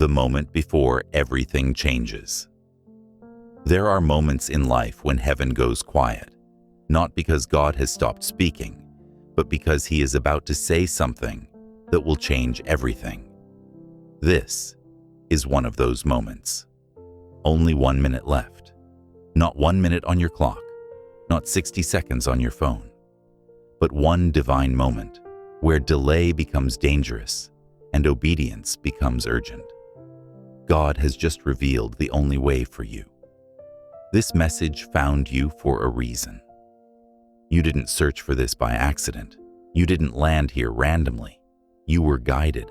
the moment before everything changes. There are moments in life when heaven goes quiet, not because God has stopped speaking, but because He is about to say something that will change everything. This is one of those moments. Only 1 minute left. Not 1 minute on your clock, not 60 seconds on your phone, but one divine moment where delay becomes dangerous and obedience becomes urgent. God has just revealed the only way for you. This message found you for a reason. You didn't search for this by accident. You didn't land here randomly. You were guided.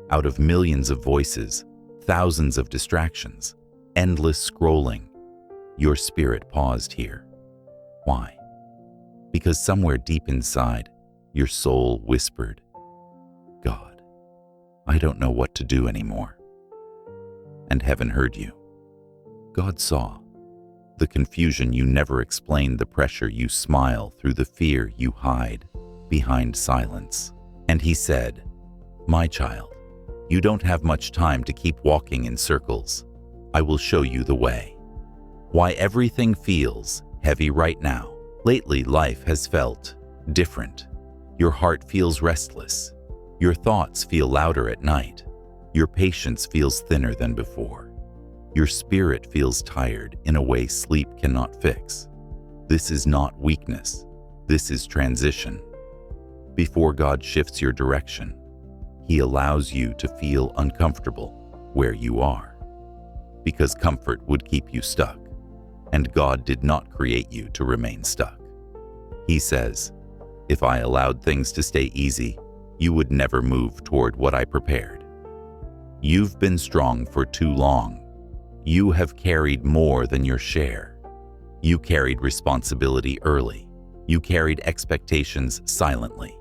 Out of millions of voices, thousands of distractions, endless scrolling, your spirit paused here. Why? Because somewhere deep inside, your soul whispered, "God, I don't know what to do anymore." And heaven heard you. God saw the confusion you never explain, the pressure you smile through, the fear you hide behind silence. And He said, "My child, you don't have much time to keep walking in circles. I will show you the way." Why everything feels heavy right now. Lately, life has felt different. Your heart feels restless. Your thoughts feel louder at night. Your patience feels thinner than before. Your spirit feels tired in a way sleep cannot fix. This is not weakness. This is transition. Before God shifts your direction, He allows you to feel uncomfortable where you are, because comfort would keep you stuck, and God did not create you to remain stuck. He says, "If I allowed things to stay easy, you would never move toward what I prepared." You've been strong for too long. You have carried more than your share. You carried responsibility early. You carried expectations silently.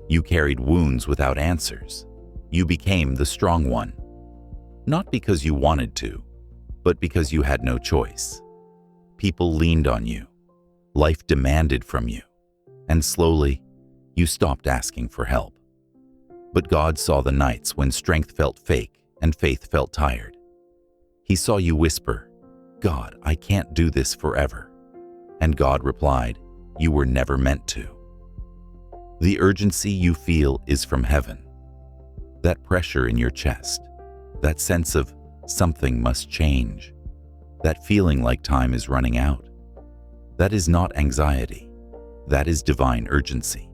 You carried wounds without answers. You became the strong one. Not because you wanted to, but because you had no choice. People leaned on you. Life demanded from you. And slowly, you stopped asking for help. But God saw the nights when strength felt fake and faith felt tired. He saw you whisper, "God, I can't do this forever." And God replied, "You were never meant to." The urgency you feel is from heaven. That pressure in your chest, that sense of something must change, that feeling like time is running out, that is not anxiety. That is divine urgency.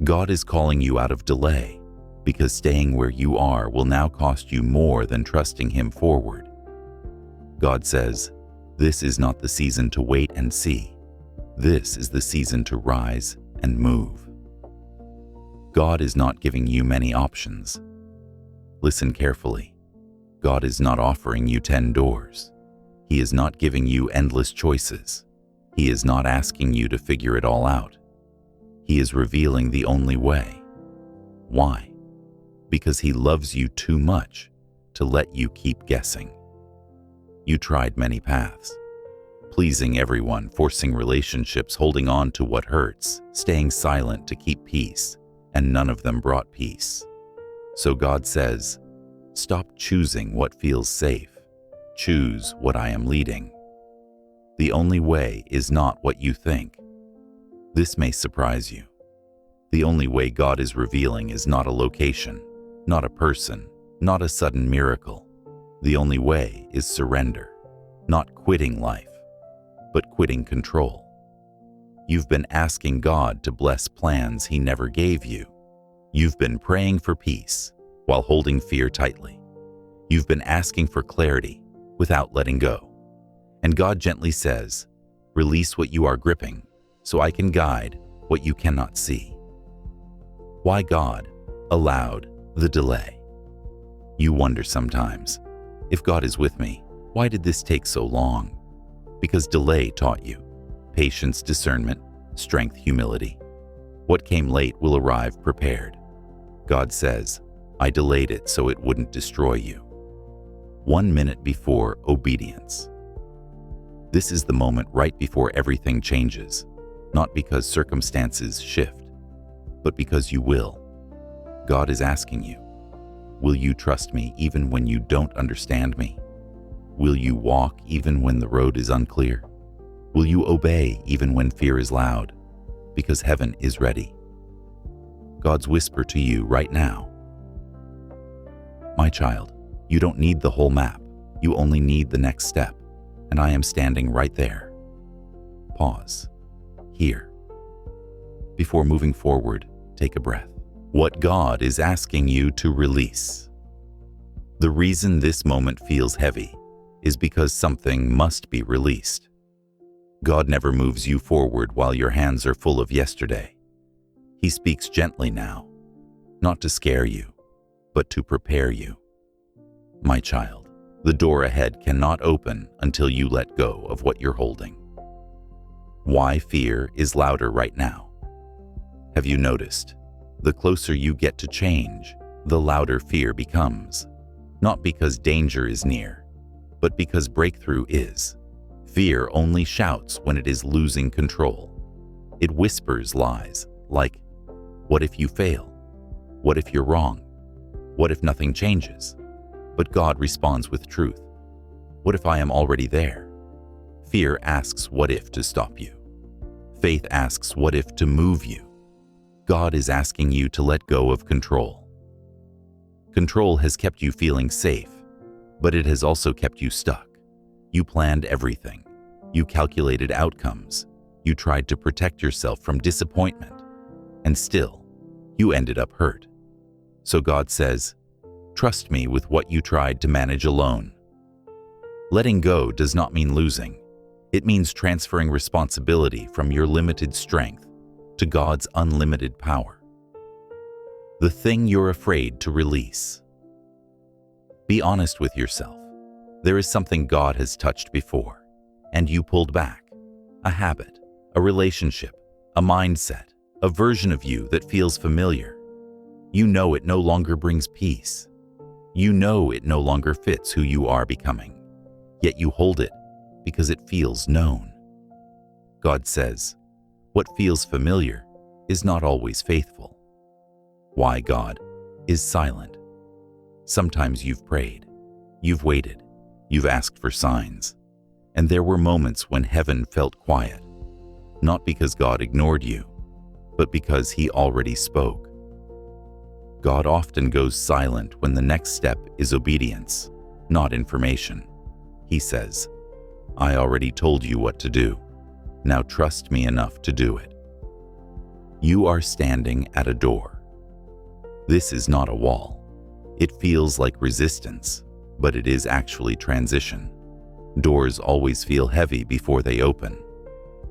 God is calling you out of delay, because staying where you are will now cost you more than trusting Him forward. God says, "This is not the season to wait and see. This is the season to rise and move." God is not giving you many options. Listen carefully. God is not offering you 10 doors. He is not giving you endless choices. He is not asking you to figure it all out. He is revealing the only way. Why? Because He loves you too much to let you keep guessing. You tried many paths. Pleasing everyone, forcing relationships, holding on to what hurts, staying silent to keep peace, and none of them brought peace. So God says, "Stop choosing what feels safe. Choose what I am leading." The only way is not what you think. This may surprise you. The only way God is revealing is not a location, not a person, not a sudden miracle. The only way is surrender, not quitting life, but quitting control. You've been asking God to bless plans He never gave you. You've been praying for peace while holding fear tightly. You've been asking for clarity without letting go. And God gently says, "Release what you are gripping so I can guide what you cannot see." Why God allowed the delay? You wonder sometimes, if God is with me, why did this take so long? Because delay taught you patience, discernment, strength, humility. What came late will arrive prepared. God says, "I delayed it so it wouldn't destroy you." 1 minute before obedience. This is the moment right before everything changes, not because circumstances shift, but because you will. God is asking you, Will you trust me even when you don't understand me? Will you walk even when the road is unclear? Will you obey even when fear is loud? Because heaven is ready. God's whisper to you right now. My child, you don't need the whole map. You only need the next step, and I am standing right there. Pause. Here. Before moving forward, take a breath. What God is asking you to release. The reason this moment feels heavy is because something must be released. God never moves you forward while your hands are full of yesterday. He speaks gently now, not to scare you, but to prepare you. My child, the door ahead cannot open until you let go of what you're holding. Why fear is louder right now? Have you noticed? The closer you get to change, the louder fear becomes. Not because danger is near, but because breakthrough is. Fear only shouts when it is losing control. It whispers lies like, what if you fail? What if you're wrong? What if nothing changes? But God responds with truth. What if I am already there? Fear asks what if to stop you. Faith asks what if to move you. God is asking you to let go of control. Control has kept you feeling safe, but it has also kept you stuck. You planned everything. You calculated outcomes. You tried to protect yourself from disappointment. And still, you ended up hurt. So God says, trust me with what you tried to manage alone. Letting go does not mean losing. It means transferring responsibility from your limited strength to God's unlimited power. The thing you're afraid to release. Be honest with yourself. There is something God has touched before, and you pulled back. A habit, a relationship, a mindset, a version of you that feels familiar. You know it no longer brings peace. You know it no longer fits who you are becoming, yet you hold it because it feels known. God says, what feels familiar is not always faithful. Why God is silent. Sometimes you've prayed, you've waited, you've asked for signs, and there were moments when heaven felt quiet, not because God ignored you, but because He already spoke. God often goes silent when the next step is obedience, not information. He says, I already told you what to do. Now trust me enough to do it. You are standing at a door. This is not a wall. It feels like resistance, but it is actually transition. Doors always feel heavy before they open.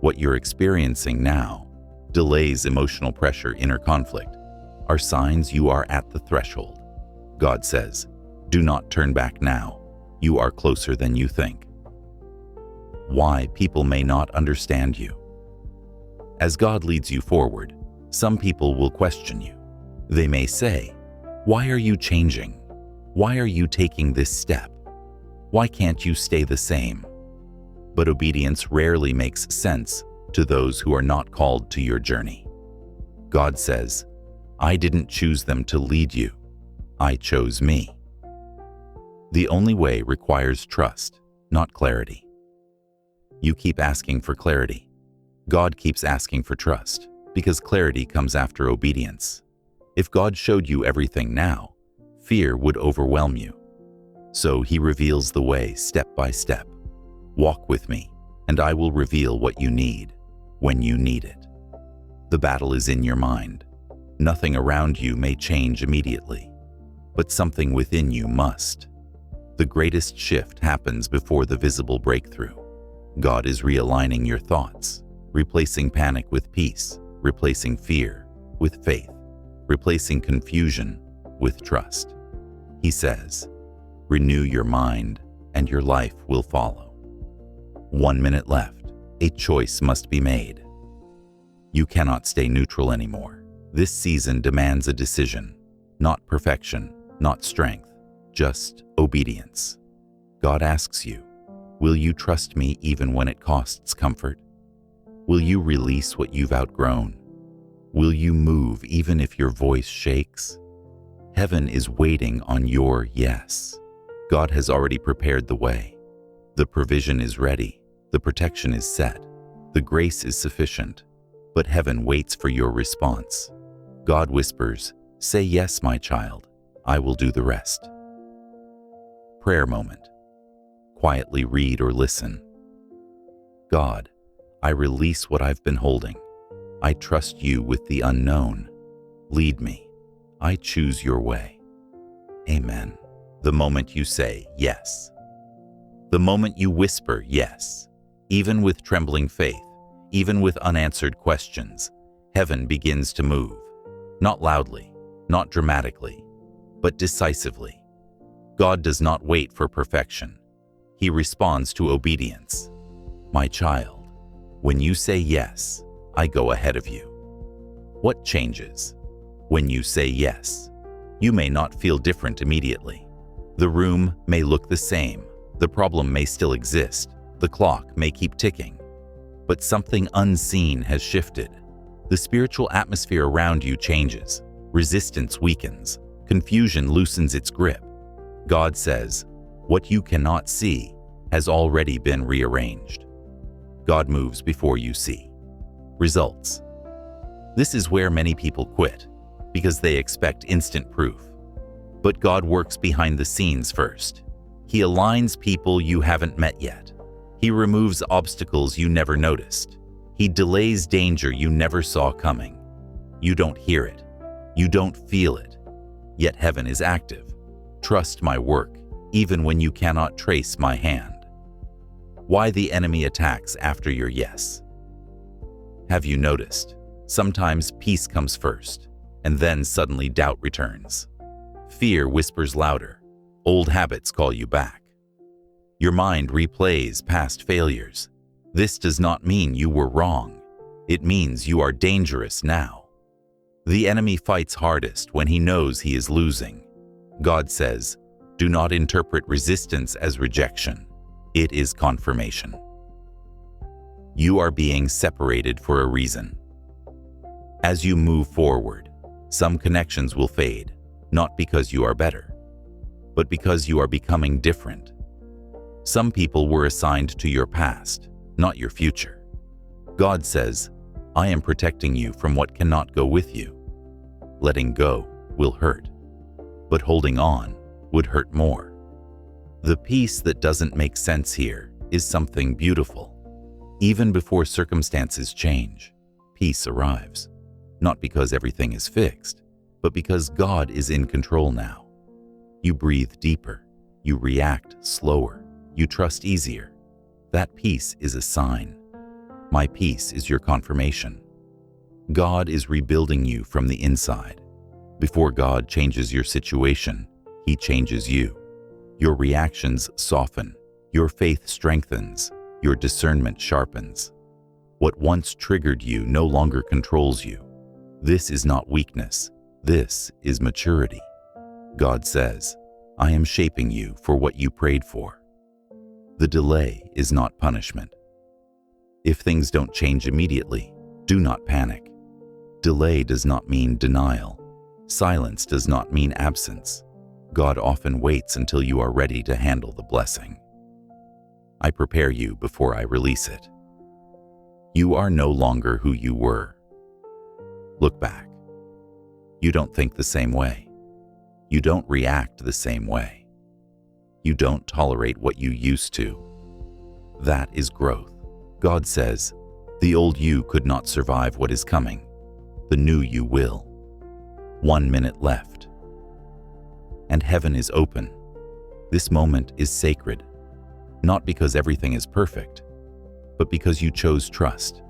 What you're experiencing now, delays, emotional pressure, inner conflict, are signs you are at the threshold. God says, do not turn back now. You are closer than you think. Why people may not understand you. As God leads you forward, some people will question you. They may say, why are you changing? Why are you taking this step? Why can't you stay the same? But obedience rarely makes sense to those who are not called to your journey. God says, I didn't choose them to lead you. I chose me. The only way requires trust, not clarity. You keep asking for clarity. God keeps asking for trust, because clarity comes after obedience. If God showed you everything now, fear would overwhelm you. So He reveals the way step by step. Walk with me, and I will reveal what you need, when you need it. The battle is in your mind. Nothing around you may change immediately, but something within you must. The greatest shift happens before the visible breakthrough. God is realigning your thoughts, replacing panic with peace, replacing fear with faith, replacing confusion with trust. He says, renew your mind and your life will follow. 1 minute left. A choice must be made. You cannot stay neutral anymore. This season demands a decision, not perfection, not strength, just obedience. God asks you, will you trust me even when it costs comfort? Will you release what you've outgrown? Will you move even if your voice shakes? Heaven is waiting on your yes. God has already prepared the way. The provision is ready. The protection is set. The grace is sufficient. But heaven waits for your response. God whispers, "Say yes, my child. I will do the rest." Prayer moment. Quietly read or listen. God, I release what I've been holding. I trust you with the unknown. Lead me. I choose your way. Amen. The moment you say yes. The moment you whisper yes, even with trembling faith, even with unanswered questions, heaven begins to move. Not loudly, not dramatically, but decisively. God does not wait for perfection. He responds to obedience. My child, when you say yes, I go ahead of you. What changes? When you say yes, you may not feel different immediately. The room may look the same. The problem may still exist. The clock may keep ticking. But something unseen has shifted. The spiritual atmosphere around you changes. Resistance weakens. Confusion loosens its grip. God says, what you cannot see has already been rearranged. God moves before you see. Results. This is where many people quit, because they expect instant proof. But God works behind the scenes first. He aligns people you haven't met yet. He removes obstacles you never noticed. He delays danger you never saw coming. You don't hear it. You don't feel it. Yet heaven is active. Trust my work, even when you cannot trace my hand. Why the enemy attacks after your yes. Have you noticed? Sometimes peace comes first, and then suddenly doubt returns. Fear whispers louder. Old habits call you back. Your mind replays past failures. This does not mean you were wrong. It means you are dangerous now. The enemy fights hardest when he knows he is losing. God says, do not interpret resistance as rejection. It is confirmation. You are being separated for a reason. As you move forward, some connections will fade, not because you are better, but because you are becoming different. Some people were assigned to your past, not your future. God says, I am protecting you from what cannot go with you. Letting go will hurt, but holding on would hurt more. The peace that doesn't make sense here is something beautiful. Even before circumstances change, peace arrives. Not because everything is fixed, but because God is in control now. You breathe deeper. You react slower. You trust easier. That peace is a sign. My peace is your confirmation. God is rebuilding you from the inside. Before God changes your situation, He changes you. Your reactions soften. Your faith strengthens. Your discernment sharpens. What once triggered you no longer controls you. This is not weakness. This is maturity. God says, I am shaping you for what you prayed for. The delay is not punishment. If things don't change immediately, do not panic. Delay does not mean denial. Silence does not mean absence. God often waits until you are ready to handle the blessing. I prepare you before I release it. You are no longer who you were. Look back. You don't think the same way. You don't react the same way. You don't tolerate what you used to. That is growth. God says, the old you could not survive what is coming. The new you will. 1 minute left. And heaven is open. This moment is sacred. Not because everything is perfect, but because you chose trust.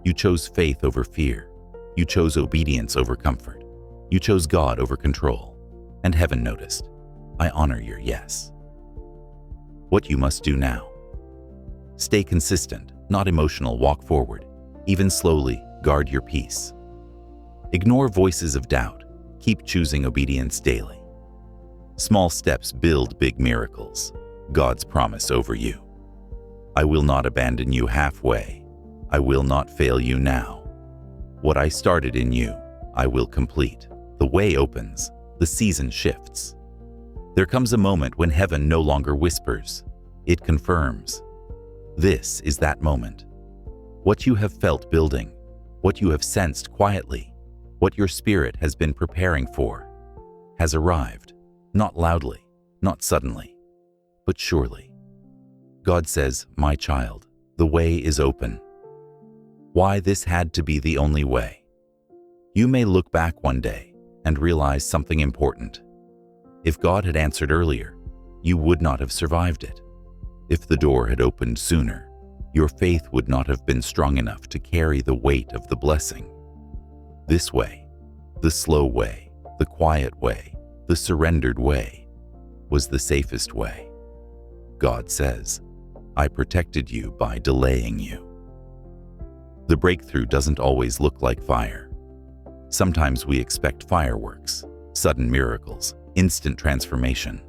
You chose faith over fear. You chose obedience over comfort. You chose God over control. And heaven noticed. I honor your yes. What you must do now. Stay consistent, not emotional. Walk forward. Even slowly, guard your peace. Ignore voices of doubt. Keep choosing obedience daily. Small steps build big miracles. God's promise over you. I will not abandon you halfway. I will not fail you now. What I started in you, I will complete. The way opens. the season shifts. There comes a moment when heaven no longer whispers, it confirms. This is that moment. What you have felt building, what you have sensed quietly, what your spirit has been preparing for, has arrived, not loudly, not suddenly, but surely. God says, "My child, the way is open." Why this had to be the only way? You may look back one day and realize something important. If God had answered earlier, you would not have survived it. If the door had opened sooner, your faith would not have been strong enough to carry the weight of the blessing. This way, the slow way, the quiet way, the surrendered way, was the safest way. God says, "I protected you by delaying you." The breakthrough doesn't always look like fire. Sometimes we expect fireworks, sudden miracles, instant transformation.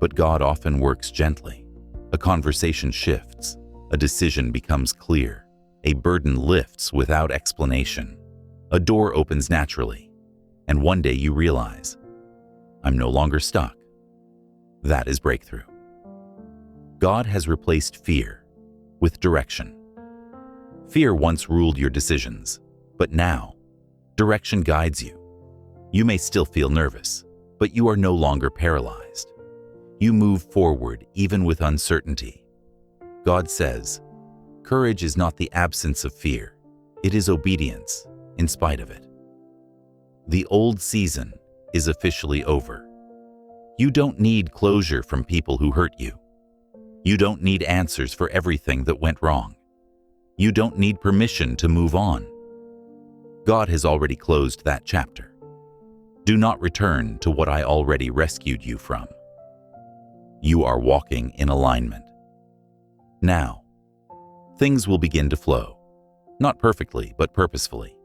But God often works gently. A conversation shifts, a decision becomes clear, a burden lifts without explanation, a door opens naturally, and one day you realize, "I'm no longer stuck." That is breakthrough. God has replaced fear with direction. Fear once ruled your decisions, but now, direction guides you. You may still feel nervous, but you are no longer paralyzed. You move forward even with uncertainty. God says, "Courage is not the absence of fear. It is obedience in spite of it." The old season is officially over. You don't need closure from people who hurt you. You don't need answers for everything that went wrong. You don't need permission to move on. God has already closed that chapter. Do not return to what I already rescued you from. You are walking in alignment. Now, things will begin to flow. Not perfectly, but purposefully.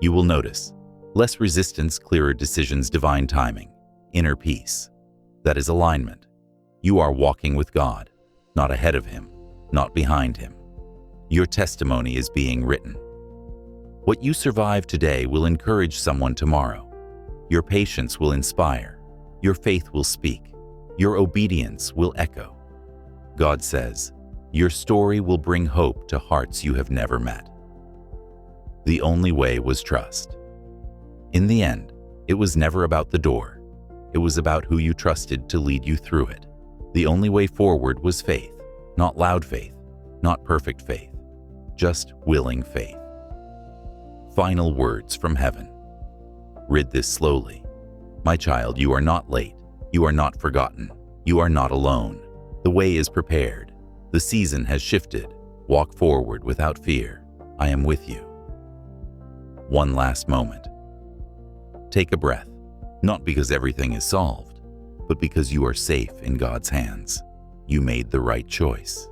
You will notice less resistance, clearer decisions, divine timing, inner peace. That is alignment. You are walking with God, not ahead of Him, not behind Him. Your testimony is being written. What you survive today will encourage someone tomorrow. Your patience will inspire. Your faith will speak. Your obedience will echo. God says, your story will bring hope to hearts you have never met. The only way was trust. In the end, it was never about the door. It was about who you trusted to lead you through it. The only way forward was faith, not loud faith, not perfect faith, just willing faith. Final words from heaven. Read this slowly. My child, you are not late. You are not forgotten. You are not alone. The way is prepared. The season has shifted. Walk forward without fear. I am with you. One last moment. Take a breath, not because everything is solved, but because you are safe in God's hands. You made the right choice.